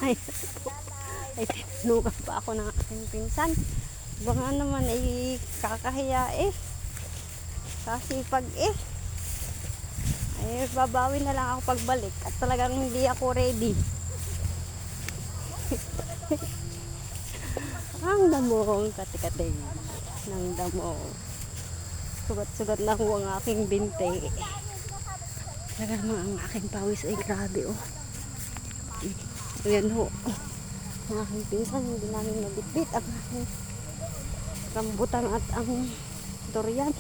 Ay, ay tinunugan pa ako ng aking pinsan. Baka naman ay kakahiya eh. Kasipag eh. Ay, babawi na lang ako pagbalik. At talagang hindi ako ready. Ang damong kati-kati ng damo. Sugat-sugat na ko ang aking binte. Talagang ang aking pawis ay grabe oh. Ayan ho. Ang aking pinsan, hindi namin nabitbit ang aking rambutan at ang durian.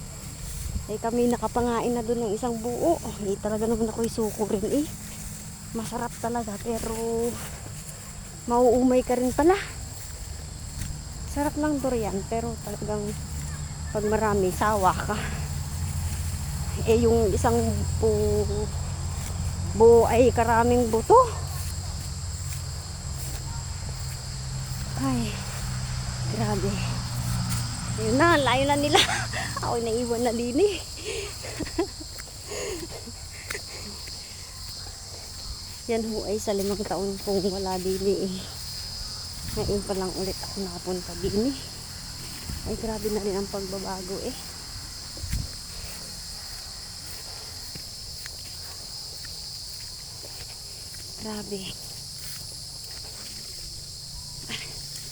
Ay kami nakapangain na doon ng isang buo. Ay talaga naman ako'y suko rin eh. Masarap talaga pero mauumay ka rin pala. Sarap ng durian pero talagang pag marami sawa ka. Eh yung isang buo ay karaming buto. Ay, grabe. Ayun na, layo na nila. Ako'y naiwan na din eh. Yan ho ay sa 5 taon pong wala din eh. Ngayon pa lang ulit ako nakapunta din eh. Ay grabe na rin ang pagbabago eh. Grabe.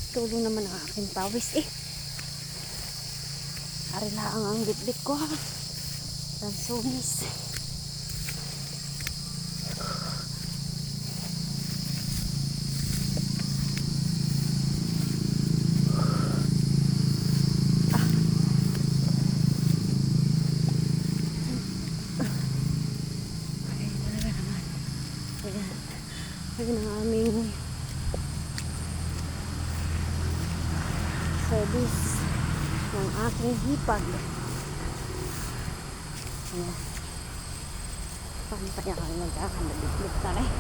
Tulo naman ang aking pawis eh. Arilaang ang bitbit ko ha. Lansunis. Ayan ang aming service ng aking hipag. Ayan. Pantay ako nag-akalabit na rin.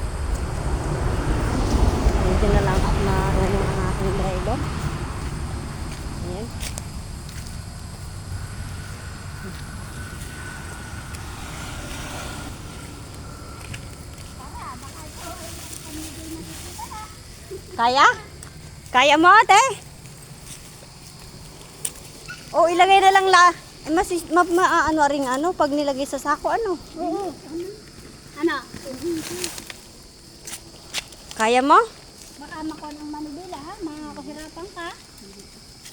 Medyo na lang ako marunong ang aking driver. Ayan. Kaya? Kaya mo, ate? O, ilagay na lang ano ring ano, pag nilagay sa sako, ano? Oo. Ano? Kaya mo? Baka makuha ng manubila ha, makakahirapan ka.